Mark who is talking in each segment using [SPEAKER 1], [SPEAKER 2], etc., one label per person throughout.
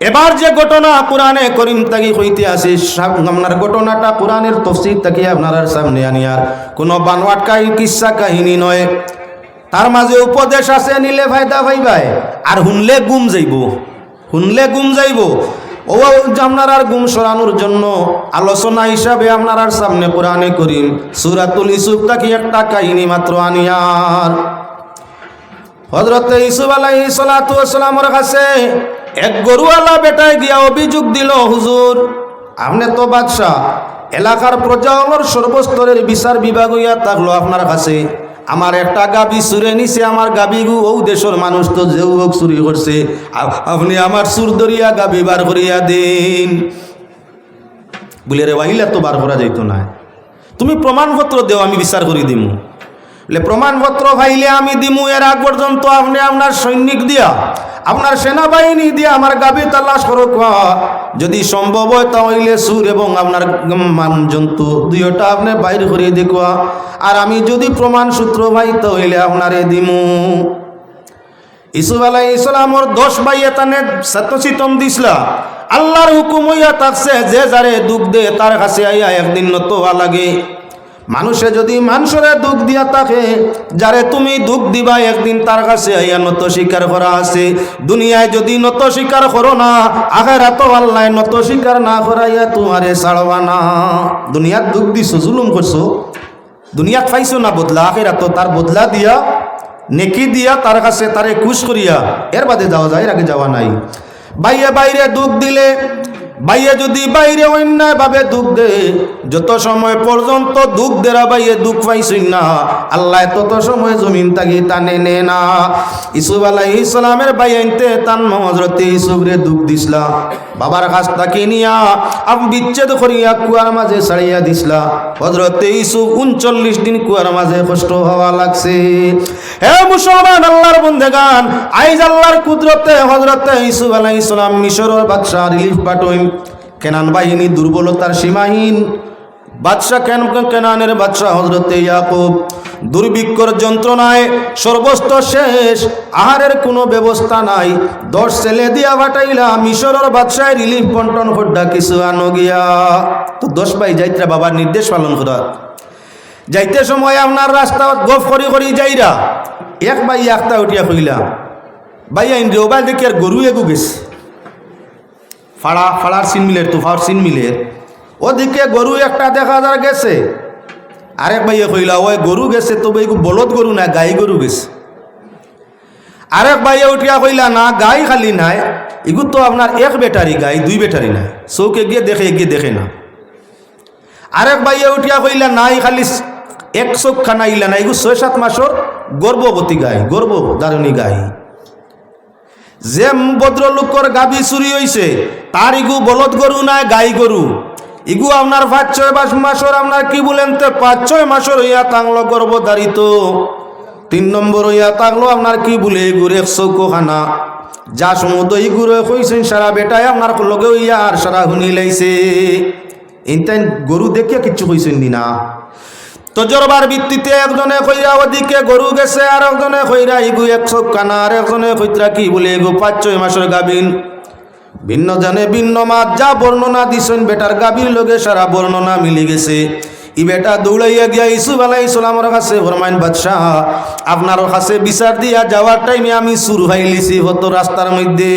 [SPEAKER 1] এবার যে ঘটনা কোরআনে করিম তাকি হইতে আসে আপনার ঘটনাটা কোরআনের তফসির তাকি আপনার সামনে আনিয়ার কোনো বানোয়াট কিসা কাহিনী নয়। তার মাঝে উপদেশ আছে, নিলে ফায়দা পাইবাই আর শুনলে গুম যাইব, শুনলে গুম যাইব। ও আপনার আর গুম সরানোর জন্য আলোচনা হিসাবে আপনার সামনে কোরআনে করিম সূরাতুল ইউসুফ তাকি একটা কাহিনী মাত্র আনিয়ার। হযরত ইউসুফ আলাইহিস সালাতু ওয়াস সালামের কাছে এক গরুওয়ালা বেটায় গিয়া অভিযোগ দিল, হুজুর আপনি তো বাদশাহ, এলাকার প্রজাগুলোর সর্বস্তরের বিচার বিভাগ হইয়া থাকলো আপনার কাছে, আমার একটা গাবি চুরে নিছে, আমার গাবিগু ও দেশের মানুষ তো যেও হোক চুরি করছে, আপনি আমার চুর ধরিয়া গাবি বার করিয়া দিন। বলে রে ওয়াইলা তো বার করা যাইতো না, তুমি প্রমাণপত্র দেও আমি বিচার করি দিমু। বলে প্রমাণপত্র পাইলে আমি দিমু, এর আগ পর্যন্ত আপনি আপনার সৈনিক দিয়া আপনার সেনাবাহিনী দিয়ে আমার গাবি তালাশ করো, যদি সম্ভব হয় তাহলে সুর এবং আপনার মান জন্তু দুইটা আপনি বাইর করিয়ে দেখুয়া, আর আমি যদি প্রমাণ সূত্র পাই তাহলে আপনারে দিমু। ইউসুফ আলাইহিস সালামর 10 ভাই এতানে সতচিতম দিছলা, আল্লাহর হুকুম হইয়া থাকছে যে যারে দুঃখ দে তার কাছে আইয়া একদিন নত হওয়া লাগে। মানুষে যদি মানুষরে দুঃখ দিয়া থাকে, যারে তুমি দুঃখ দিবা একদিন তার কাছে আইয়া নত স্বীকার করা আছে। দুনিয়ায় যদি নত স্বীকার করো না, আখিরাতে আল্লাহ নত স্বীকার না করাইয়া তোমারে ছাড়বা না। দুনিয়াত দুঃখ দিছো, জুলুম করছো, দুনিয়াত পাইছো না বদলা, আখিরাতে তার বদলা দিয়া নেকি দিয়া তার কাছে তারে খুশ করিয়া এর বাদে যাওয়া যায়, এর আগে যাওয়া নাই। বাইরে বাইরে দুঃখ দিলে, বাইয়ে যদি বাইরে অন্যায়ভাবে দুঃখ দে, যত সময় পর্যন্ত দুঃখ দেরা বাইয়ে দুঃখ পাইছই না, আল্লাহ তত সময় জমিন তাকে টানে নে না। ইউসুফ আলাইহিস সালামের বাইনতে তান হযরত ইউসুফরে দুঃখ দিছলা, বাবার কাছ তাকে নিয়া বিচ্ছেদ করিয়া কুয়ার মাঝে ছাড়িয়া দিছলা। হযরত ইউসুফ 39 দিন কুয়ার মাঝে কষ্ট হওয়া লাগছে। হে মুসলমান আল্লাহর বন্দেগান, আইজ আল্লাহর কুদরতে হযরত ইউসুফ আলাইহিস সালাম মিশরের বাদশা রিলিফ পাঠইন। কেনান বাহিনী দুর্বলতার সীমাহীন, বাদশা কেনানের বাদশা হযরত ইয়াকুব দুর্ভিক্ষর যন্ত্রণায় সর্বস্ত শেষ, আহারের কোনো ব্যবস্থা নাই। 10 ছেলে দিয়া বাটাইলা মিশরের বাদশায় রিলিফ বন্টন করডা কিছু আনো গিয়া। তো 10 ভাই যাইত্রা বাবার নির্দেশ পালন করা, যাইতে সময় আপনার রাস্তা গফ করি যাইরা এক ভাই একটা উঠিয়া কইলা, ভাই আইন রে ওবাই দেখি আর গরু এগু গেছে, ফাড়ার সিন মিলের তুফার সিন মিলের ওদিকে গরু একটা দেখা যার গেছে। আরেক ভাইয়ে কইলা, ওই গরু গেছে তবে এগু বলদ গরু না, গাই গরু গেছে। আরেক ভাইয়ে উঠিয়া কইলা, না গাই খালি নাই, এগু তো আপনার এক বেটারি গাই, 2 বেটারি নাই, চৌকে গিয়ে দেখে না। আরেক ভাইয়ে উঠিয়া কইলা, নাই খালি এক চোখ খানা ইলা না, এগু 6-7 মাসের গর্ভবতী গাই, গর্ভধারণী গাই। যে ভদ্রলোকর গাবি চুরি হইছে তার ইগু বলদ গরু নাই, গাই গরু। ইগু আপনার 5-6 মাসের আপনার কি বলেন তো 5-6 মাসের হইয়া তাংলো গর্ভধারিত। 3 নম্বর হইয়া থাকলো আপনার কি বলে ইগুর 1 চৌকো খানা, যা সমুদ্র ইগুরে কইছেন সারা বেটায় আপনার লগে হইয়া আর সারা হুনি লাইছে। ইনতাই গরু দেখিয়া কিচ্ছু কইছেন না। তজরবার ভিত্তিতে একজনে কইরা ওদিকে গরু গেছে, আর একজনে কইরা ইগু 1 চোখ কানা, আর একজনে কইরা কি বলে ইগু 5-6 মাসের গাবিন। ভিন্ন জানে ভিন্ন মাত, যা বর্ণনা দিছেন বেটার গাবির লগে সারা বর্ণনা মিলে গেছে। ই বেটা দৌড়াইয়া গিয়া ইউসুফ আলাইহিস সালামের কাছে, ফরমাইন বাদশাহ আপনার কাছে বিচার দিয়া যাওয়ার টাইমে আমি চুর ভাইলিছি হত রাস্তার মধ্যে।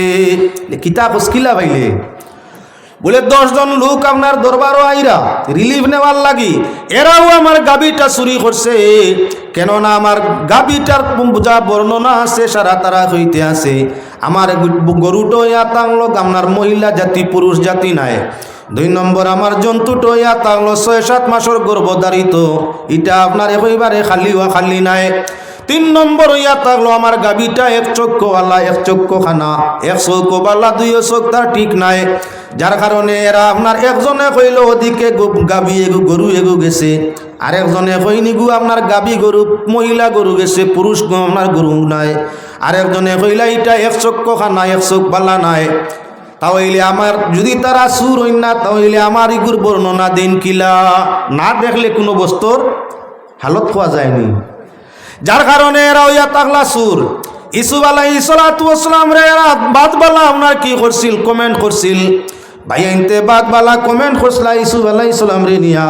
[SPEAKER 1] কিতাব কিলা ভাইলে বলে 10 জন লোক আপনার দরবারও আইরা রিলিফ নেওয়ার লাগি, এরাও আমার গাবিটা চুরি করছে। কেননা আমার গাবিটার যা বর্ণনা আছে সারা তারা হইতে আছে, আমার গরুটো ইয়া তাংলো আপনার মহিলা জাতি পুরুষ জাতি নাই। 2 নম্বর আমার জন্তুটো ইয়া তাংলো 6-7 মাসের গর্ভধারিত, এটা আপনার একেবারে খালি নাই। 3 নম্বর ইয়া থাকলো আমার গাবিটা 1 চক্ষুওয়ালা, 1 চক্ষু খানা, 1 চৌকোওয়ালা, 2 চোখ তার ঠিক নাই। যার কারণে এরা আপনার একজনে কইল ওদিকে গাবি এগু গরু এগু গেছে, আরেকজনে কইনি গু আপনার গাবি গরু মহিলা গরু গেছে, পুরুষ আপনার গরু নাই। আরেকজনে কইলা এটা 1 চক্ষু খানা, 1 চোখওয়ালা নাই। তাহলে আমার যদি তারা সুর হইন না, তাহলে আমার ইগুর বর্ণনা দেন কিলা, না দেখলে কোনো বস্তুর হালত পাওয়া যায়নি। যার কারণে এরা হইয়া তাকলা সুর। ইসুফ আলাইহিস সালাতু ওয়াস সালাম রে বাদ বালা আপনার কি করছিল কমেন্ট করছিল ভাই আইনতে বাদ বালা কমেন্ট করছলা ইসুফ আলাইহিস সালাম রে নিয়া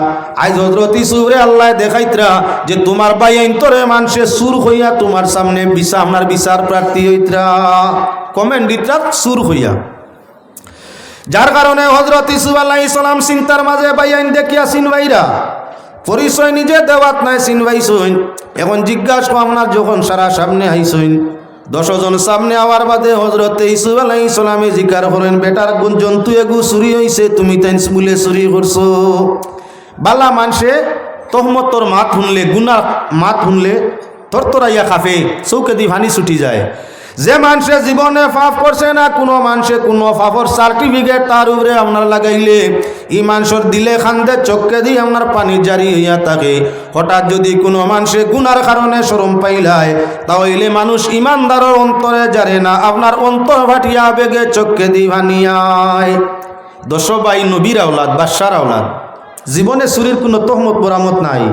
[SPEAKER 1] আজ হযরত ইসুফ রে আল্লাহ দেখাইতরা যে তোমার ভাই আইন তোরে মানুষে সুর হইয়া তোমার সামনে আপনার বিচার প্রার্থী হইতরা কমেন্ট দিতরা সুর হইয়া যার কারণে হযরত ইসুফ আলাইহিস সালাম চিন্তার মাঝে ভাই আইন দেখিয়া চিনবাইরা পরিচয় নিজে দেওয়াত নাই চিনবাইছইন এখন জিজ্ঞাসা আপনার যখন সারা সামনে আইছইন 10 জন সামনে আওয়ার বাদে হযরত ইসুফ আলাইহিস সালামে জিজ্ঞাসা করেন বেটার কোন জন্তু এগু চুরি হইছে তুমি তাই বলে চুরি করছো বালা মানুষে তহমতর মাত শুনলে গুনার মাত শুনলে তরতরাইয়া খাফে চৌকে দি ভানি ছুটি যায় যে মানুষে জীবনে পাপ করছে না কোনো মানুষে কোনো পাপর সার্টিফিকেট তার উপরে আপনার লাগাইলে ই মানুষের দিলে খান্দে চোখকে দিয়ে আপনার পানি জারি হইয়া থাকে হঠাৎ যদি কোনো মানুষে গুনার কারণে শরম পাইলায় তাহলে মানুষ ইমানদারের অন্তরে জারে না আপনার অন্তর ফাটিয়া বেগে চোখকে দিয়ে ভানিয়ায় 10 ভাই নবীর আওলাদ বাদশার আওলাদ জীবনে চুরির কোনো তহমত বরামত নাই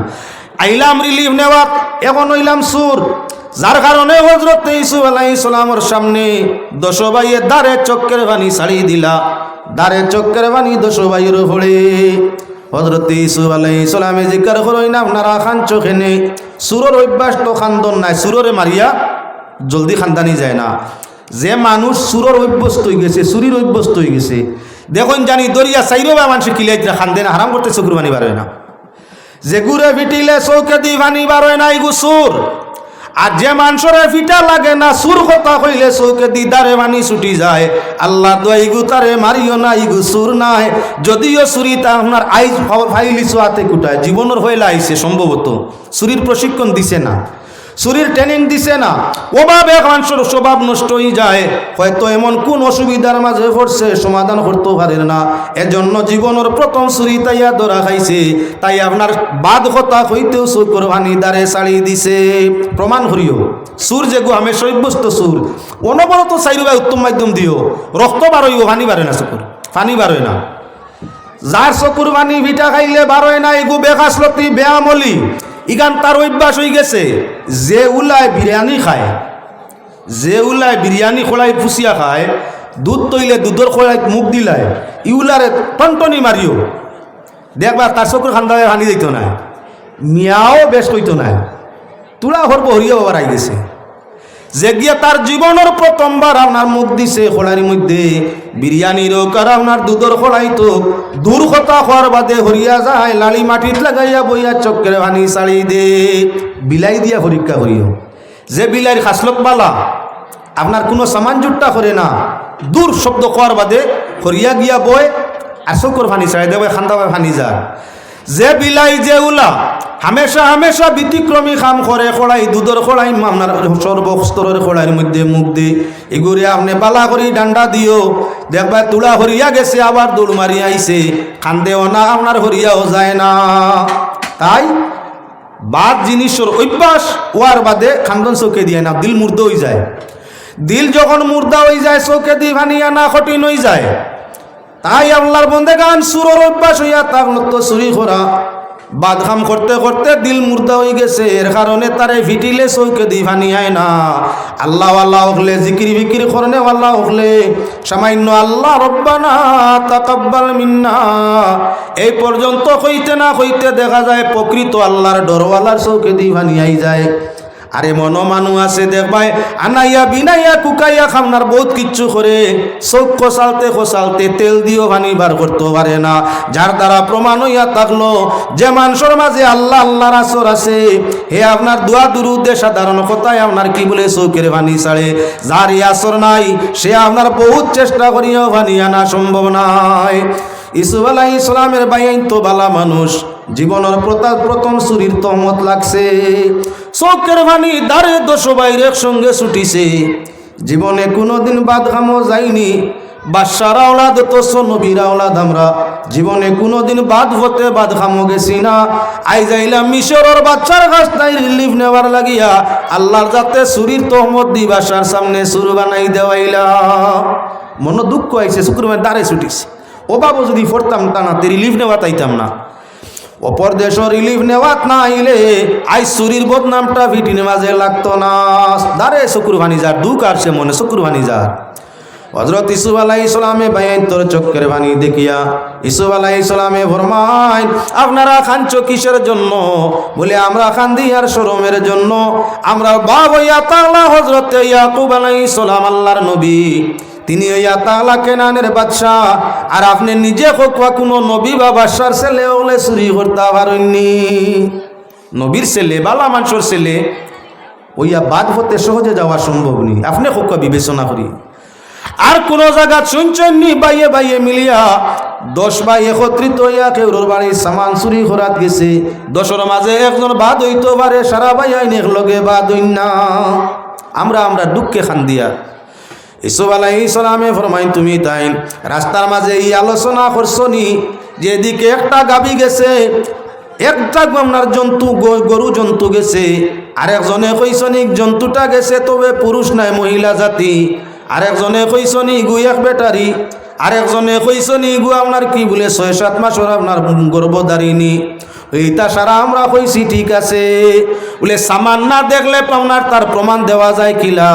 [SPEAKER 1] আইলাম রিলিফ নেওয়া এখন হইলাম সুর যার কারণে হযরত ইসুফ আলাইহিস সালামের সামনে 10 ভাইয়ের দারে চক্কের বাণী ছাড়ি দিলা দারে চক্কের বাণী 10 ভাইয়ের হলে হযরত ইসুফ আলাইহিস সালামে জিজ্ঞাসা করই না আপনারা খান চোখেনে সুরের অভ্যাস তো খান্দন নাই সুররে মারিয়া জলদি খানদানি যায় না যে মানুষ সুরের অভ্যস্ত হয়ে গেছে চুরির অভ্যস্ত হয়ে গেছে দেখুন জানি দরিয়া চাইরো বা মানুষ কিলাইতে খান্দে না হারাম করতে চকুর বাণী বার হয় না যে গুড়ে ফিটিলে চৌকে দি বাণী বার হয় না ইগু সুর আর যে মানুষের ফিটা লাগে না সুর কথা কইলে চৌকে দি দারে বাণী ছুটি যায় আল্লাহ দোয়া ইগু তারে মারিও না ইগু সুর নাই যদিও চুরি তা আপনার আইজ ফাইলি চোয়াতে কুটায় জীবনের হইলে আইছে সম্ভবত চুরির প্রশিক্ষণ দিছে না চুরির ট্রেনিং দিছে না অভাবে মানুষের স্বভাব নষ্ট হয়ে যায় হয়তো এমন কোন অসুবিধার মাঝে পড়ছে সমাধান করতে পারে না এজন্য জীবনের প্রথম চুরি তাইয়া ধরা খাইছে তাই আপনার বাদ কথা হইতেও চৌকর ভানি দ্বারে ছাড়ি দিছে প্রমাণ করিও সুর যেগু আমি সব্যস্ত সুর অনবরত চাইরবা উত্তম মাধ্যম দিও রক্ত বারইও ভানি বারে না চকুর পানি বারোয় না যার চকুর ভানি ভিটা খাইলে বারোয় না এগু বেখাসলতি বেয়ামলি ইগান তার অভ্যাস হয়ে গেছে যে উলায় বিরিয়ানি খায় যে উলায় বিরিয়ানি খোলাই ফুসিয়া খায় দুধ তৈলে দুধের খোলাই মুখ দিলায় ইউলারে টনটনি মারিও দেখবা তার চকুর খান্দায় হানি দিত না মিয়াও বেশ কইতো না তুলা হরব হরিয়া বাবার আই গেছে যে গিয়া তার জীবনের প্রথমবার আপনার মুখ দিছে খোলার মধ্যে বিরিয়ানির কার আপনার দুধের খোলাই তো দূর কথা হওয়ার বাদে হরিয়া যায় লালি মাটিত লাগাইয়া বইয়া চক্কের ভানি চাড়ি দে বিলাই দিয়া পরীক্ষা করিও যে বিলাইয়ের খাসলক বালা আপনার কোনো সামান জুটটা করে না দূর শব্দ হওয়ার বাদে হরিয়া গিয়া বয় আর চক্কর ভানি চাড়ি দেবে খান্দা ভানি যায় যে বিলাই যে উলা হামেশা হামেশা ব্যতিক্রমী কাম করে খোলাই দুধের খোলাই আপনার সর্বস্তরের খোলাইয়ের মধ্যে মুখ দিয়ে এগুলি আপনি বালা করি ডান্ডা দিও দেখবা তুলা হরিয়া গেছে আবার দৌড় মারি আইছে কান্দেও না আপনার হরিয়াও যায় না তাই বাদ জিনিসের অভ্যাস ওয়ার বাদে খান্দন চৌকে দিয়ে না দিল মুর্দা হয়ে যায় দিল যখন মুর্দা হয়ে যায় চৌকে দিয়ে ভানিয়া না কঠিন হয়ে যায় তাই আল্লাহর বন্দেগান সুরের অভ্যাস হইয়া তার তো চুরি করা বাদখাম করতে করতে দিল মুর্দা হয়ে গেছে এর কারণে তারে ভিটিলে চৌকে দি ভানি হয় না আল্লাহ আল্লাহ হলে জিকির বিকির করনে আল্লাহ হলে সামান্য আল্লাহ রব্বানা তাকাব্বাল মিন্না এই পর্যন্ত হইতে না হইতে দেখা যায় প্রকৃত আল্লাহর ডরওয়ালার চৌকে দি ভানি আই যায় আরে মনো মানু আছে দেখবাই আনাইয়া বিনাইয়া কুকাইয়া খামনার বহুত কিচ্ছু করে চোখ খোসালতে তেল দিও ভানি বার করতে পারে না যার দ্বারা প্রমাণ হইয়া থাকলো যে মানুষের মাঝে আল্লাহ আল্লাহর আসর আছে হে আপনার দোয়া দুরুদে সাধারণ কথায় আপনার কি বলে চৌকের ভানি ছাড়ে যার আসর নাই সে আপনার বহুত চেষ্টা করিও ভানি আনা সম্ভব নয় ইসুফ আলাইহিস সালামের বাইন তো বালা মানুষ জীবনের প্রথম চুরির তহমত লাগছে চৌকের ভানি দারে 10 ভাইয়ের একসঙ্গে ছুটিছে জীবনে কোনোদিন বাদ খামো যায়নি বাদশার আওলাদ তো নবীর আওলাদ আমরা জীবনে কোনোদিন বাদ হতে বাদ খামো গেছি না আই যাইলাম মিশরের বাচ্চার কাছ তাই রিলিফ নেওয়ার লাগিয়া আল্লাহর যাতে চুরির তহমত দি বাসার সামনে চুর বানাই দেওয়াইলা মনে দুঃখ আইছে চুকুর দাঁড়ে ছুটিছে ও বাবু যদি পড়তাম তা না রিলিফ নেওয়া তাইতাম না অপর দেশ রিলিফ নেওয়াত না আইলে আই চুরির বদনামটা ভিটিনে মাঝে লাগতো না। দারে চকুর ভানি যার দুঃখ আর সে মনে চকুর ভানি যার। হযরত ইসুফ আলাইহিস সালামে বাইন তোর চক্কের বাণী দেখিয়া ইসুফ আলাইহিস সালামে ফরমায়, আপনারা খানছো কিসের জন্য? বলে আমরা খান্দি আর শরমের জন্য। আমরা বাপ হইয়া তাআলা হযরত ইয়াকুব আলাইহিস সালাম আল্লাহর নবী, তিনি হইয়া তাআলা কেনানের বাদশা, আর আপনি নিজে কোয়া কোনো নবী বা বাদশার ছেলে হলে চুরি করতে পারেননি। নবীর ছেলে বালা মানুষের ছেলে ওইয়া বাদ হতে সহজে যাওয়া সম্ভব নেই। আপনি কোয়া বিবেচনা করি। আর কোন জায়গা শুনছেননি বাইয়ে বাইয়ে মিলিয়া 10 ভাই একত্রিত হইয়া কেউর বাড়ির সামান চুরি করাত গেছে, 10-এর মাঝে একজন বাদ হইতে পারে, সারা ভাই আইন একলগে বাদ হইন না। আমরা দুঃখে খান দিয়া ইসুফ আলাইহিস সালামে ফরমাইন, তুমি তাই রাস্তার মাঝে এই আলোচনা করছনি যেদিকে একটা গাবি গেছে, একটা আপনার জন্তু গরু জন্তু গেছে, আরেকজনে কইছনি জন্তুটা গেছে তবে পুরুষ নাই মহিলা জাতি, আরেকজনে কইছনি গু এক বেটারি, আরেকজনে কইছনি গু আপনার কি বলে 6-7 মাসের আপনার গর্ভধারিণী। এইটা সারা আমরা কইছি ঠিক আছে, বলে সামান না দেখলে আপনার তার প্রমাণ দেওয়া যায় কিলা?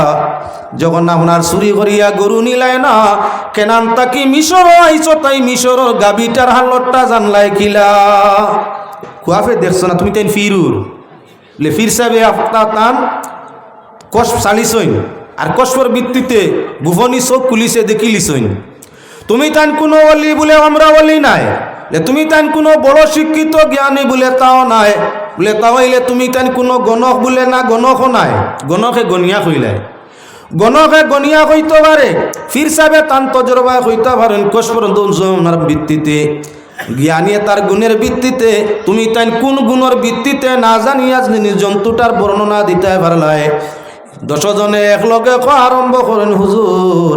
[SPEAKER 1] যখন আপনার চুরি করিয়া গরু নিলাই না, কেনান তাকি মিশর আইছো, তাই মিশর গাবিটার হালতটা জানলাই কিলা? কুয়াফে দেখছো না তুমি তাই ফিরুর বলে ফির সাহেব আপনার টান কষ চালিছইন, আর কষ্পর ভিত্তিতে ভুবনী চোখ খুলিছে দেখিলিছইন। তুমি তান কোনো অলি বলে আমরা অলি নাই, তুমি তান কোনো বড় শিক্ষিত জ্ঞানী বলে তাও নাই, বলে তাও হইলে তুমি তান কোনো গণক বলে না, গণকও নাই, গণকে গনিয়া কইলাই, গণকে গনিয়া কইতে পারে, ফির সাহেবে তান তজরবা কইতে পারেন কষ্পর ভিত্তিতে, জ্ঞানী তার গুণের ভিত্তিতে, তুমি তাই কোন গুণের ভিত্তিতে না জানিয়া জন্তুটার বর্ণনা দিতে পারলাই। 10 জনে একলগে আরম্ভ করেন, হুজুর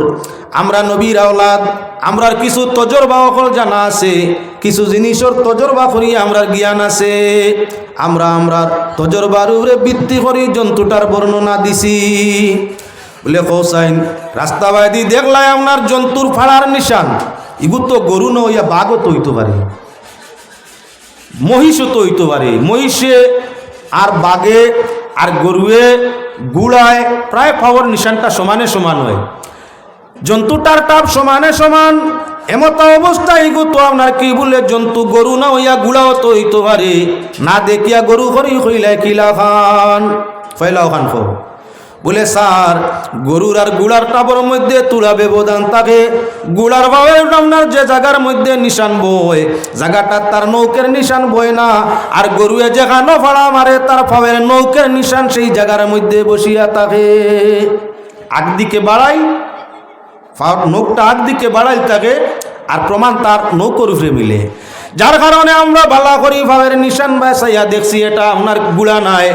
[SPEAKER 1] আমরা নবীর আওলাদ, আমরার কিছু তজরবা অকল জানা আছে, কিছু জিনিসের তজরবা করি আমরার জ্ঞান আছে, আমরার তজরবার উপরে ভিত্তি করি জন্তুটার বর্ণনা দিছি। বলে কৌসাইন রাস্তা বাইদি দেখলাই আপনার জন্তুর ফাড়ার নিশান, ইগু তো গরু ন হইয়া বাঘও তো হইতে পারে, মহিষও তো হইতে পারে। মহিষে আর বাঘে আর গরুয়ে গুড়ায় প্রায় পাওয়ার নিশানটা সমানে সমান হয়, জন্তুটার টাপ সমানে সমান। এমত অবস্থা ইগু তো আপনার কি বলে জন্তু গরু না হইয়া গুড়াও তো হইতে পারে, না দেখিয়া গরু করি হইলাই কিলা খান ফেলাও খান খো। বলে স্যার গরুর আর গুড়ার টাপর মধ্যে তুলা ব্যবধান থাকে, গুড়ার ভাবে আপনার যে জায়গার মধ্যে নিশান বয়, জায়গাটা তার নৌকের নিশান বয় না, আর গরুয়ে যেখানে ফাড়া মারে তার ফাওয়ের নৌকের নিশান সেই জায়গার মধ্যে বসিয়া থাকে। আগদিকে বাড়াই নৌকটা আগদিকে বাড়াই থাকে, আর প্রমাণ তার নৌকর উপরে মিলে, যার কারণে আমরা বালা করি ফাওয়ের নিশান বাসাইয়া দেখছি এটা আপনার গুড়া নাই,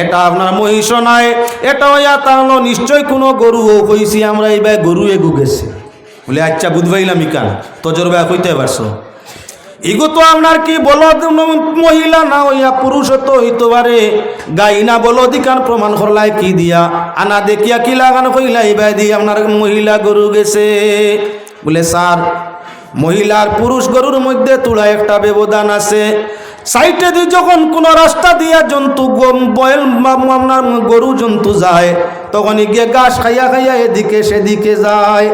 [SPEAKER 1] এটা আপনার মহিষ নাই, এটা হইয়া তাহলে নিশ্চয় কোনো গরু কইছি আমরা এইবার গরু এগু গেছে। বলে আচ্ছা বুধবাইলাম ইকান তজরবা কইতে পারছো, ইগু তো আপনার কি বলদ মহিলা না হইয়া পুরুষ তো হইতে পারে, গাই না বলদ ইকান প্রমাণ করলাই কি দিয়া? আনা দেখিয়া কি লাগান কইলা এইবার দিয়ে আপনার মহিলা গরু গেছে। বলে স্যার মহিলার পুরুষ গরুর মধ্যে তুলা একটা ব্যবধান আছে, সাইটে দিয়ে যখন কোন রাস্তা দিয়া জন্তু বয়েল আপনার গরু জন্তু যায়, তখন গিয়ে ঘাস খাইয়া খাইয়া এদিকে সেদিকে যায়।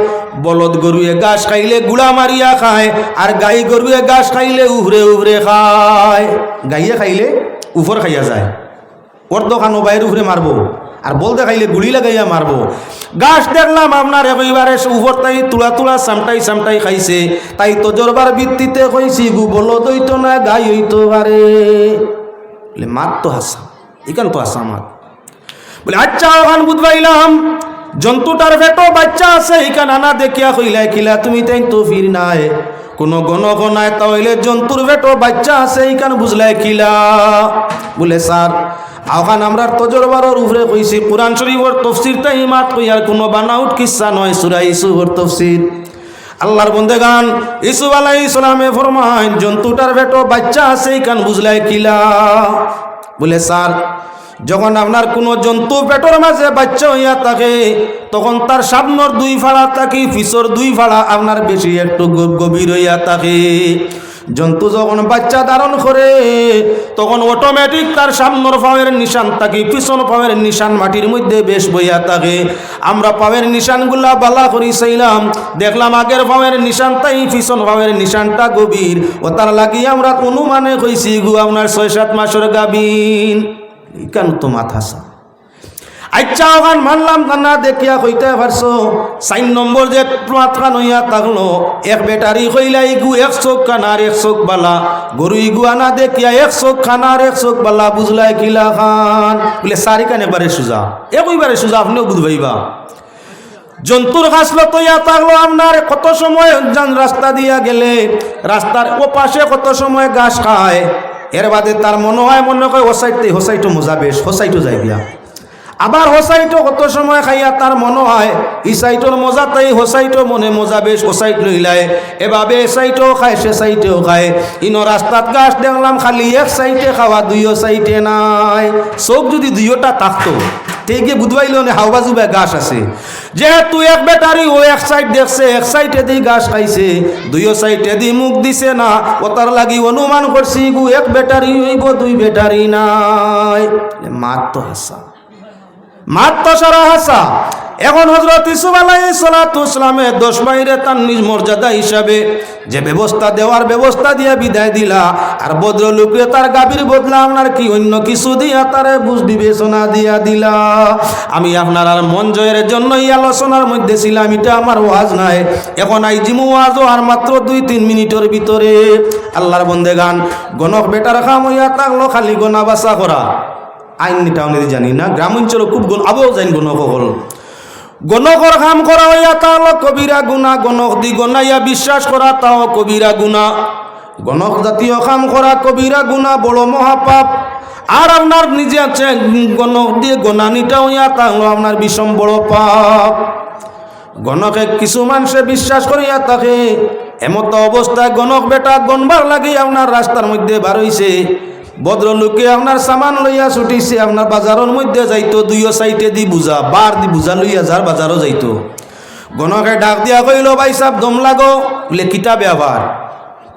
[SPEAKER 1] বলদ গরুয়ে ঘাস খাইলে গুড়া মারিয়া খায়, আর গাই গরুয়ে ঘাস খাইলে উভরে উভরে খায়। গাইয়ে খাইলে উভর খাইয়া যায়, অর্ধ খানো বাইরে উভরে মারবো, আর বলতে খাইলে গুড়ি লাগাইয়া মারবো। গাছ দেখলাম আপনার এবারে উপর তাই তুলা তুলা সামটাই খাইছে, তাই তজরবার ভিত্তিতে কইছি গু বলদ হইতো না গাই হইতো পারে। বলে মাত তো হাসা এখান তো হাসা মাত। বলে আচ্ছা ওখান বুধবাইলাম জন্তুটার ভেটো বাচ্চা আছে, এখান আনা দেখিয়া কইলাই কিলা? তুমি তাই তো ফির নাই, কোনো গণক নাই, তাহলে জন্তুর ভেটো বাচ্চা আছে এইখান বুঝলাই কিলা? বলে স্যার আওখান আমরা তজরবারর উপরে কইছি কুরআন শরীফের তাফসীর তাই মাত কইয়ার কোনো বানাউট কিচ্ছা নয়, সূরা ইউসুফের তাফসীর। আল্লাহর বন্দেগান ইউসুফ আলাইহিস সালামে ফরমান জন্তুটার ভেটো বাচ্চা আছে এইখান বুঝলাই কিলা? বলে স্যার যখন আপনার কোনো জন্তু পেটর মাঝে বাচ্চা হইয়া থাকে, তখন তার সামনের 2 ফাড়া থাকি পিছর 2 ফাড়া আপনার বেশি একটু গভীর হইয়া থাকে। জন্তু যখন বাচ্চা ধারণ করে তখন অটোমেটিক তার সামনের পায়ের নিশান থাকি পিছন পায়ের নিশান মাটির মধ্যে বেশ বইয়া থাকে। আমরা পায়ের নিশানগুলা বালা করি চাইলাম, দেখলাম আগের পায়ের নিশান তাই পিছন পায়ের নিশানটা গভীর, ও তার লাগি আমরা অনুমানে কইছি গু আপনার 6-7 মাসের গাবিন। কেন তো মাথাসা আচ্ছা ওখান মানলাম না দেখিয়া কইতে পারছো 4 নম্বর যে মাথা নইয়া থাকলো এক বেটারি কইলা ইগু 1 চোখ খানার 1 চোখ বালা, গরু ইগু আনা দেখিয়া 1 চোখ খানার 1 চোখ বালা বুঝলাই কিলা খান বলে সারি কান এবারে সুজা একইবারে সুজা আপনিও বুঝবাইবা। জন্তুর ঘাসলো তৈয়া থাকলো আপনার কত সময় রাস্তা দিয়া গেলে রাস্তার ও পাশে কত সময় ঘাস খায়, এর বাদে তার মনে হয় হোসাইটো মজা বেশ হোসাইটো যাই গিয়া, আবার হোসাইটো কত সময় খাইয়া তার মনে হয় ই সাইটোর মজা তাই হোসাইটো মনে মজা বেশ হোসাইট লইলায়, এভাবে এ সাইটেও খায় সে সাইটেও খায়। ইনো রাস্তাত গাছ দেখলাম খালি এক সাইটে খাওয়া, 2 সাইটে নাই। চোখ যদি 2টা থাকতো ঠিক বুধবাইল হাওয়া জুবে গাছ আছে, যেহেতু এক বেটারি ও এক সাইড দেখছে এক সাইডে দিয়ে গাছ খাইছে 2 সাইডে দিয়ে মুখ দিছে না, ও তার লাগি অনুমান করছি গু এক বেটারি হইব 2 বেটারি নাই। মাত তো হাসা মাত তো সারা হাসা। এখন হযরত ইউসুফ আলাইহিস সালাতু ওয়াসসালামের 10 মাইরে তার নিজ মর্যাদা হিসাবে যে ব্যবস্থা দেওয়ার ব্যবস্থা দিয়া বিদায় দিলা, আর ভদ্রলোকে তার গাভীর বদলা আপনার কি অন্য কিছু দিয়া তারে বুঝ বিবেচনা দিয়া দিলা। আমি আপনার আর মন জয়ের জন্য এই আলোচনার মধ্যে ছিলাম, এটা আমার ওয়াজ নাই। এখন আইজিমু ওয়াজও আর মাত্র 2-3 মিনিটের ভিতরে। আল্লাহর বন্দেগান গণক বেটার কাম হইয়া থাকলো খালি গোনা বাসা করা। আইন টাউনে জানি না, গ্রাম অঞ্চলে খুব আবও জানি গণক হল গণকর কাম করা হইয়া তাহলে কবিরা গুণা, গণক দি গনাইয়া বিশ্বাস করা তাও কবিরা গুণা, গণক জাতীয় কাম করা কবিরা গুণা বড় মহাপাপ। আর আপনার নিজে আছে গণক দিয়ে গনানিটা হইয়া তাহলে আপনার বিষম বড় পাপ। গণকে কিছু মানুষে বিশ্বাস করিয়া থাকে, এমত অবস্থায় গণক বেটা গনবার লাগি আপনার রাস্তার মধ্যে বার হইছে। ভদ্রলোকে আপনার সামান লইয়া ছুটিছে, আপনার বাজারের মধ্যে যাইতো 2 সাইটে দি বুঝা বার দি বুঝা লইয়া যার বাজারও যাইতো। গণকে ডাক দিয়া কইল ভাই সাহেব দম লাগো, বলে কিতাবে আবার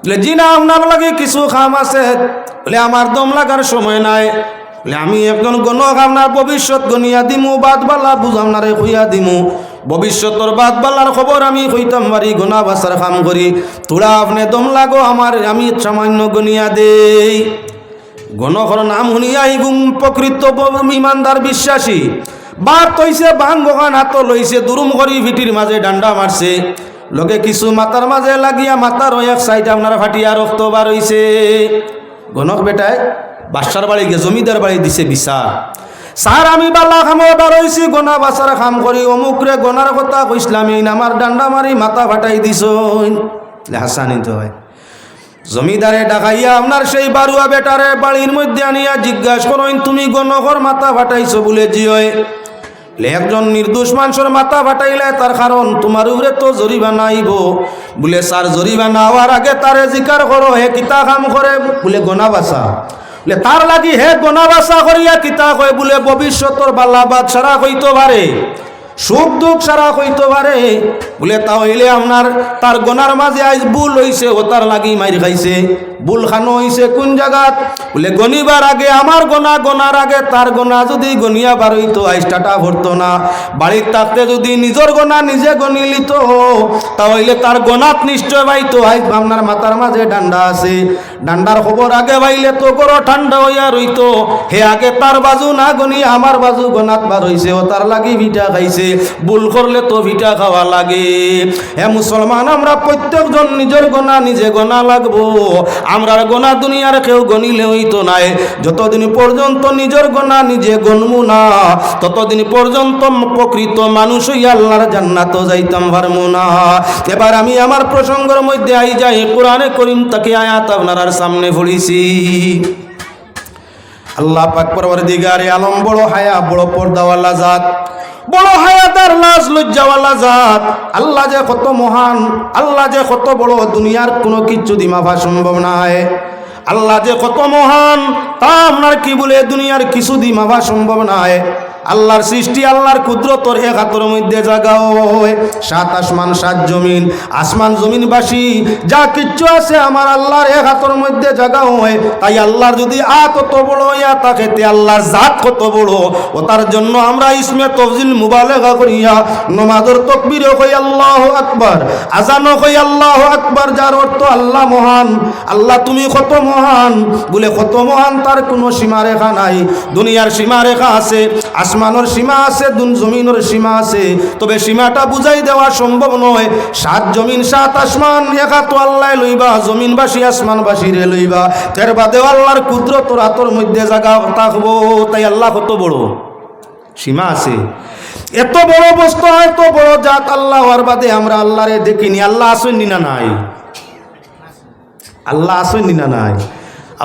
[SPEAKER 1] বলে জি না আপনার লাগে কিছু খাম আছে, বলে আমার দম লাগার সময় নাই, বলে আমি একজন গণক আপনার ভবিষ্যৎ গনিয়া দিমু বাদ বালা বুঝ আপনারে কইয়া দিমু, ভবিষ্যতর বাদ বালার খবর আমি কইতাম পারি, গোনা বাসার কাম করি, তোরা আপনি দম লাগো আমার আমি সামান্য গনিয়া দেই। গণকর নাম শুনিয়া ইগুম প্রকৃত ইমানদার বিশ্বাসী বার তৈছে বাং বগান হাত লইছে দুরুম করি ভিটির মাঝে ডান্ডা মারছে, লগে কিছু মাথার মাঝে লাগিয়া মাথার এক সাইড আপনার ফাটিয়া রক্ত বার হইছে। গণক বেটায় বাসার বাড়ি গিয়ে জমিদার বাড়ি দিছে বিচার, স্যার আমি বাল্লা খামো বার হইছি গোনা বাসার খাম করি অমুকরে গোনার কথা কইসলাম আমার ডান্ডা মারি মাথা ফাটাই দিছ। হাসানিত হয় জমিদারে ডাকাইয়া আপনার সেই বারুয়া বেটারে বাড়ির মধ্যে আনিয়া জিজ্ঞাসা করেন তুমি গণকর মাথা ফাটাইছো বলে জি হয়। একজন নির্দোষ মানুষের মাথা ফাটাইলে তার কারণ তোমার উপরে তো জরিমানা আইব, বলে স্যার জরিমানা হওয়ার আগে তারে জিকার করো হে কিতা কাম করে, বলে গোনা বাসা, বলে তার লাগি হে গোনা বাসা করিয়া কিতা কয়, বলে ভবিষ্যতর বাল্লাবাদ সারা হইতে পারে সুখ দুঃখ সারা হইতে পারে, বলে তাহলে আপনার তার গোনার মাঝে আজ ভুল হইছে ও তার লাগি মাইর খাইছে, ভুল খানো হইছে কোন জায়গাত, বলে গনিবার আগে আমার গোনা গোনার আগে তার গোনা যদি গনিয়া বার হইতো আজ টাটা ভরতো না, বাড়ির থাকতে যদি নিজের গোনা নিজে গনি লিত তাহলে তার গোনাত নিশ্চয় পাইতো। আজ আপনার মাথার মাঝে ডান্ডা আছে, ডান্ডার খবর আগে পাইলে তো করো ঠান্ডা হইয়া রইতো, হে আগে তার বাজু না গনি আমার বাজু গোনাত বার হইছে ও তার লাগি ভিটা খাইছে, ভুল করলে তো ভিটা খাওয়া লাগে। হে মুসলমান আমরা প্রত্যেকজন নিজের গোনা নিজে গোনা লাগবো, আমরার গোনা দুনিয়ার কেউ গনিলে হইতো নাই, যতদিন পর্যন্ত নিজের গোনা নিজে গনমু না ততদিন পর্যন্ত প্রকৃত মানুষ হইয়া আল্লাহর জান্নাত যাইতাম পারমু না। এবার আমি আমার প্রসঙ্গের মধ্যে আই যাই, কোরআনে করিম তাকে আয়াত আপনার সামনে পড়িছি। আল্লাহ পাক পরওয়ারদিগারে আলম বড় হায়া বড় পর্দাওয়ালা জাত, বড় হায়াদার লাজ লজ্জাওয়ালা জাত। আল্লাহ যে কত মহান, আল্লাহ যে কত বড়, দুনিয়ার কোনো কিছু দি মাপা সম্ভব নয়। আল্লাহ যে কত মহান তা আপনার কি বলে দুনিয়ার কিছু দি মাপা সম্ভব নয়। আল্লাহর সৃষ্টি আল্লাহর কুদরতর এক হাতের মধ্যে জায়গা হয়। সাত আসমান সাত জমিন, আসমান জমিনবাসী যা কিচ্ছু আছে আমার আল্লাহর এক হাতের মধ্যে জায়গা হয়। তাই আল্লাহর যদি কত বড় ইয়া তাকে তে আল্লাহর জাত কত বড়, ও তার জন্য আমরা ইসমে তফজিল মুবালেগা করিয়া নমাজের তাকবীর কই আল্লাহু আকবার, আজানও কই আল্লাহু আকবার, যার অর্থ আল্লাহ মহান। আল্লাহ তুমি কত মহান, বলে কত মহান তার কোনো সীমারেখা নাই। দুনিয়ার সীমারেখা আছে, আসমানের সীমা আছে, জমিনের সীমা আছে, তবে সীমাটা বুঝাই দেওয়া সম্ভব নয়। সাত জমিন সাত আসমান একা তো আল্লাহ লইবা, জমিনবাসী আসমানবাসী রে লইবা, এর বাদেও আল্লাহর কুদরত রাতর মধ্যে জায়গা থাকবো। তাই আল্লাহ কত বড়, সীমা আছে। এত বড় বস্তু, এত বড় জাত আল্লাহ হওয়ার বাদে আমরা আল্লাহরে দেখিনি। আল্লাহ আসেননি না নাই? আল্লাহ আসেননি না নাই?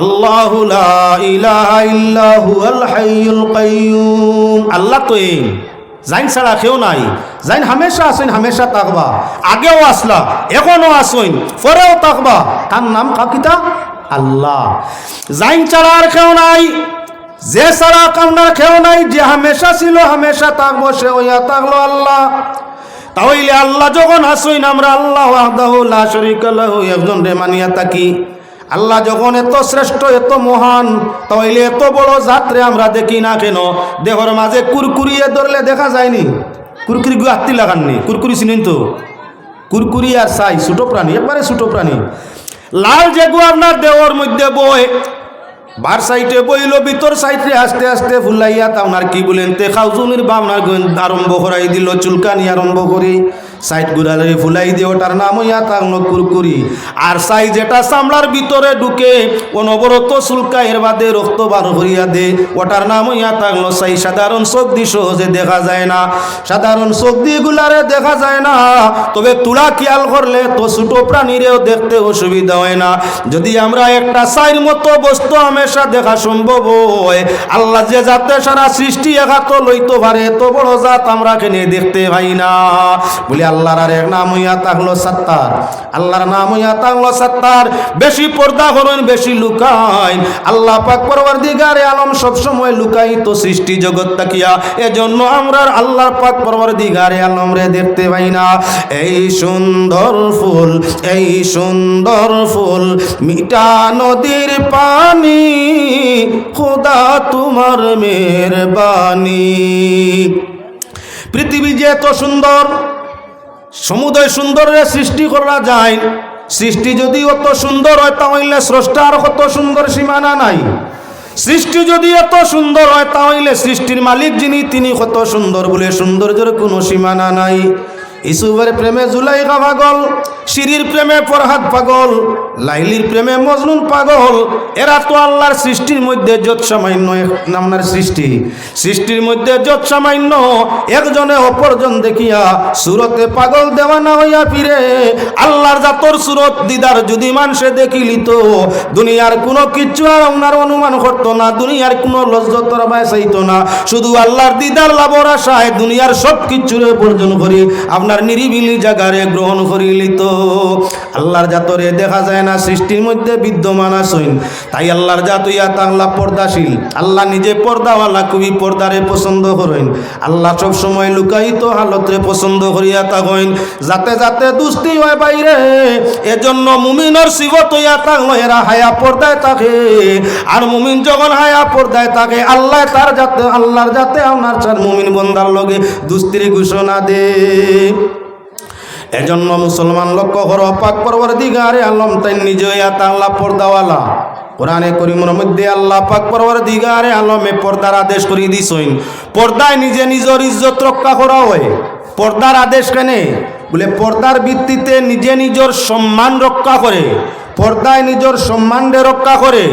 [SPEAKER 1] আল্লাহু লা ইলাহা ইল্লা হুয়াল হাইয়ুল কাইয়্যুম। আল্লাহ তো এই জাইন ছাড়া কেউ নাই, জাইন হামেশা আসেন, হামেশা থাকবা, আগেও আসলা, এখনো আসেন, পরেও থাকবা। তার নাম কাকিতা আল্লাহ। জাইন ছাড়া আর কেউ নাই, যে ছাড়া কামনার কেউ নাই, যে হামেশা ছিল হামেশা থাকবো, সে হইয়া থাকলো আল্লাহ। তাহলে আল্লাহ যখন আসেন আমরা আল্লাহ ওয়াহদাহু লা শারীকা লাহু একজন রে মানিয়া থাকি। আল্লাহ যখন এত শ্রেষ্ঠ এত মহান, তাহলে এত বড় জাতরে আমরা দেখি না কেন? দেহর মাঝে কুরকুরিয়ে ধরলে দেখা যায়নি? কুরকুরি গু হাতি লাগাননি, কুরকুরি চিনেন তো? কুরকুরি আর ছাই ছোট প্রাণী, একবারে ছোট প্রাণী। লাল যেগু আপনার দেহর মধ্যে বয়, বার সাইডে বইল, ভিতর সাইডে আস্তে আস্তে ফুলাইয়া তাওনার কি বলেন তে খাউজুনির বামনার আরম্ভ করাই দিল, চুলকানি আরম্ভ করি, সাইড গুড়ালে ফুলাই দিয়ে ওটার নাম হইয়া তাংলো কুরকুরি। আর সাই যেটা চামড়ার ভিতরে ঢুকে অনবরত চুলকাইয়ের বাদে রক্ত বার করিয়া দে, ওটার নাম হইয়া তাংলো সাই। সাধারণ চোখ দিয়ে সহজে দেখা যায় না, সাধারণ চোখ দিয়ে গুলারে দেখা যায় না, তবে তুলা খেয়াল করলে তো ছোট প্রাণীরেও দেখতে অসুবিধা হয় না। যদি আমরা একটা সাইর মতো বস্তু হামেশা দেখা সম্ভব হয়, আল্লাহ যে জাতে সারা সৃষ্টি একাত লইতে পারে, এত বড় জাত আমরা কেনে দেখতে পাই না। বলি আল্লাহর আর এক নাম হইয়া থাকলো সত্তার। আল্লাহর নাম হইয়া থাকলো সত্তার। বেশি পর্দা করেন, বেশি লুকাইন। আল্লাহ পাক পরওয়ারদিগারে আলম সবসময় লুকাই তো সৃষ্টি জগৎ তাকিয়া, এজন্য আমরা আল্লাহর পাক পরওয়ারদিগারে আলম রে দেখতে পাই না। এই সুন্দর ফুল, এই সুন্দর ফুল, মিঠা নদীর পানি, খোদা তোমার মেহেরবানি। পৃথিবী যে এত সুন্দর, সমুদয় সুন্দরে সৃষ্টি করা যায়। সৃষ্টি যদি অত সুন্দর হয় তাহলে স্রষ্টার কত সুন্দর সীমানা নাই। সৃষ্টি যদি এত সুন্দর হয় তাহলে সৃষ্টির মালিক যিনি তিনি কত সুন্দর, বলে সৌন্দর্যের কোনো সীমানা নাই। ইসুফের প্রেমে জুলাইখা পাগল, শিরির প্রেমে ফরহাদ পাগল, লাইলির প্রেমে মজনুন পাগল। এরা তো আল্লাহর সৃষ্টির মধ্যে যত সামান্য নামনার সৃষ্টি, সৃষ্টির মধ্যে যত সামান্য, একজনে অপরজন দেখিয়া সুরতে পাগল দেওয়ানা হইয়া ফিরে। আল্লাহর জাতর সুরত দিদার যদি মানুষে দেখিলি তো দুনিয়ার কোনো কিচ্ছু আর ওনার অনুমান করতো না, দুনিয়ার কোনো লজ্জতর চাইতো না, শুধু আল্লাহর দিদার লাভর আশায় দুনিয়ার সব কিছুরে বর্জন করি আপনার নিরিবিলি জায়গারে গ্রহণ করিলি তো। আল্লাহর জাতরে দেখা যায় না, সৃষ্টির মধ্যে বিদ্যমান আছেন। তাই আল্লাহর জাত ইয়া তাআলা পর্দাশীল। আল্লাহ নিজে পর্দাওয়ালা, খুবই পর্দারে পছন্দ করেন। আল্লাহ সব সময় লুকায়িত হালতে পছন্দ করিয়া থাকেন, যাতে যাতে দুস্তি হয় বাইরে। এজন্য মুমিনের সিফত ইয়া তাআলা এরা হায়া পর্দায় থাকে। আর মুমিন যখন হায়া পর্দায় থাকে, আল্লাহ তার জাতে, আল্লাহর জাতে আপনার চার মুমিন বন্দার লগে দুস্তির ঘোষণা দে। এজন্য মুসলমান লক্ষ্য করো, পাক পরওয়ারদিগারে আলম তাই নিজে আল্লাহ পর্দাওয়ালা। কোরআনে করিমের মধ্যে আল্লাহ পাক পরওয়ারদিগারে আলমে পর্দার আদেশ করে দিছেন। পর্দায় নিজে নিজের ইজ্জত রক্ষা করা হয়। পর্দার আদেশ কেনে? বলে পর্দার ভিত্তিতে নিজে নিজের সম্মান রক্ষা করে, পর্দায় নিজের সম্মানরে রক্ষা করে,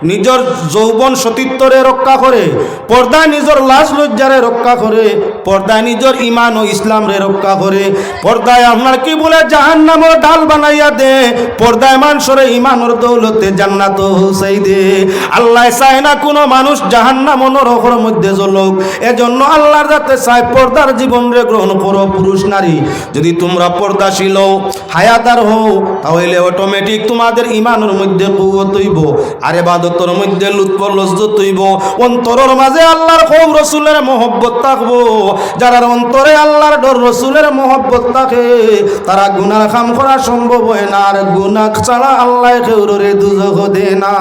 [SPEAKER 1] নিজের যৌবন সতীত্বরে রক্ষা করে, পর্দায় নিজের লাজ লজ্জারে রক্ষা করে, পর্দায় নিজের ইমান ও ইসলামরে রক্ষা করে। পর্দায় আপনার কি বলে জাহান্নামের ডাল বানাইয়া দে, পর্দায় মানুষের ইমানের দৌলতে জান্নাত হুসাই দে। আল্লাহ চায় না কোনো মানুষ জাহান্নাম নরকের মধ্যে জ্বলুক। এজন্য আল্লাহর যাতে চায় পর্দার জীবনরে গ্রহণ করো। পুরুষ নারী যদি তোমরা পর্দাশীল হও, হায়াদার হও, তাহলে অটোমেটিক তোমাদের আমাদের ইমানের মধ্যে কুওয়াত হইব, আর ইবাদতের মধ্যে লুৎফ লজ্জত হইব। অন্তরের মাঝে আল্লাহর খৌফ রাসূলের মহব্বত থাকবো। যারা অন্তরে আল্লাহর ডর রাসূলের মহব্বত থাকে তারা গুনাহ কাম করা সম্ভব হয় না, আর গুনাহ ছাড়া আল্লাহ কেউরে দুজখ দেয় না।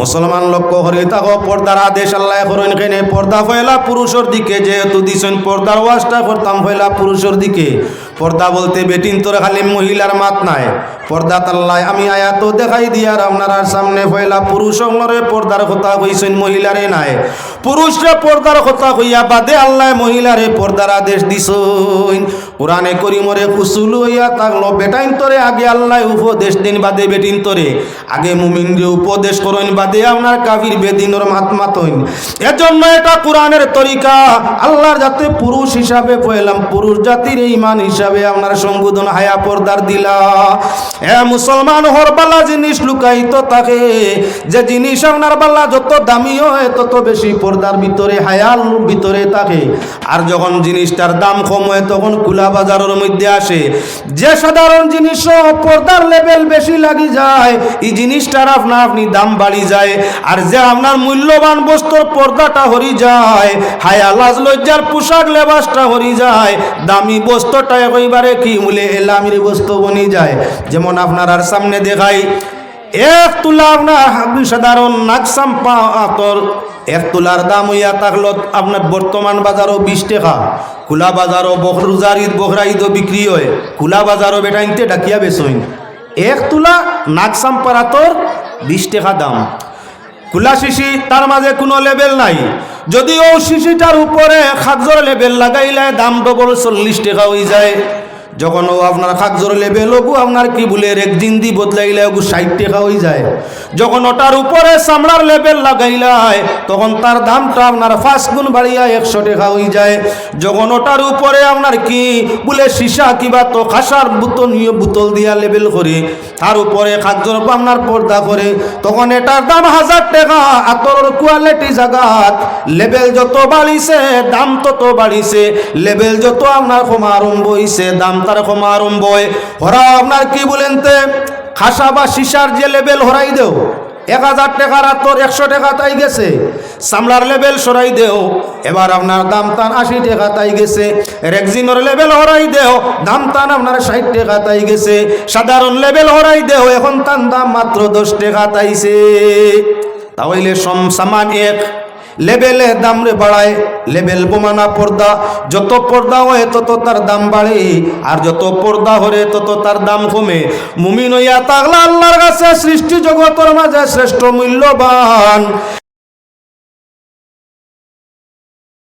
[SPEAKER 1] মুসলমান লক্ষ্য করে থাকো, পর্দার আদেশ আল্লাহ করেন কেনে? পর্দা ফয়লা পুরুষের দিকে, যেহেতু দিছেন পর্দার ওয়াজটা করতাম ফয়লা পুরুষের দিকে। পর্দা বলতে বেটিন তোর খালি মহিলার মাত নাই, পর্দা তাল্লাই আমি আয়াত দেখাই দিয়ার আপনার সামনে ফয়লা পুরুষ অঙ্গরে পর্দার কথা কইছেন, মহিলারে নাই। পুরুষরে পর্দার কথা কইয়া বাদে আল্লাহ মহিলারে পর্দার আদেশ দিছেন। কোরআনে করিমরে কুসুল হইয়া থাকলো, বেটাইন তোরে আগে আল্লাহ উপদেশ দিন, বাদে বেটিন তোরে আগে মুমিনরে উপদেশ করেন, বাদে আপনার কাফির বেদিনের মাত মাতইন। এজন্য এটা কোরআনের তরিকা। আল্লাহর যাতে পুরুষ হিসাবে পয়লাম, পুরুষ জাতির ঈমান হিসাবে আপনার সম্বোধন হায়া পর্দার দিলা। এ মুসলমান হরবালা জিনিস লুকাইত থাকে, যে জিনিস আপনার বালা যত দামি হয় তত বেশি পর্দার ভিতরে হায়াল ভিতরে থাকে। আর যখন জিনিসটার দাম কম হয় তখন খোলা বাজারের মধ্যে আসে। যে সাধারণ জিনিস পর্দার লেভেল বেশি লাগি যায়, এই জিনিসটার আপনি দাম বাড়ি যায়। আর যে আপনার মূল্যবান বস্তুর পর্দাটা হরি যায়, হায়া লাজ লজ্জার পোশাক লেবাসটা হরি যায়, দামি বস্তুটা একেবারে কি মূলে এলামির বস্তু বনি যায়। যেমন আপনার আর সামনে দেখাই, এক তুলা আপনার সাধারণ নাকসাম্পা আতর, এক তুলার দাম হইয়া থাকলো আপনার বর্তমান বাজারও 20 টাকা। খোলা বাজারও বখরুজার ঈদ বখরা ঈদও বিক্রি হয়, খোলা বাজারও বেটাইনতে ডাকিয়া বেসইন। এক তুলা নাকসাম্পার আতর 20 টাকা দাম। খোলা শিশি, তার মাঝে কোনো লেবেল নাই। যদিও শিশিটার উপরে খাগজর লেবেল লাগাইলে দাম ডবল 40 টাকা হয়ে যায়। যখন ও আপনার খাগজর লেবেল ওগু আপনার কি বলে এক জিন্দি বদলাইলে ওগু 60 টাকা হয়ে যায়। যখন ওটার উপরে চামড়ার লেবেল লাগাইলাই তখন তার দামটা আপনার 5 গুণ বাড়িয়া 100 টাকা হয়ে যায়। যখন ওটার উপরে আপনার কি বলে সীসা কিবা তো খাসার বোতল দিয়া লেবেল করে, তার উপরে খাগজর আপনার পর্দা করে, তখন এটার দাম 1000 টাকা। আতরের কোয়ালিটি জাগাত লেবেল যত বাড়িছে দাম তত বাড়িছে, লেবেল যত আপনার কমা আরম্ভ হইছে দাম তার কমা আরম্ভ হয়। ওরা আপনার কি বলেন তে খাসা বা সীসার যে লেবেল হরাই দেও 1000 টাকার আতর 100 টাকা তাই গেছে, চামড়ার লেবেল সরাই দেও এবার আপনার দাম তান 80 টাকা তাই গেছে, রেক্সিনের লেবেল হরাই দেও দাম তান আপনার 60 টাকা তাই গেছে, সাধারণ লেবেল হরাই দেও এখন তান দাম মাত্র 10 টাকা তাইছে। তাহলে সামান এক লেবেলে দাম রে বাড়ায়, লেবেল বোমানা পর্দা, যত পর্দা হয় তত তার দাম বাড়ে, আর যত পর্দা হরে তত তার দাম কমে। মুমিন হইয়া থাকলে আল্লাহর কাছে সৃষ্টি জগতের মাঝে শ্রেষ্ঠ মূল্যবান।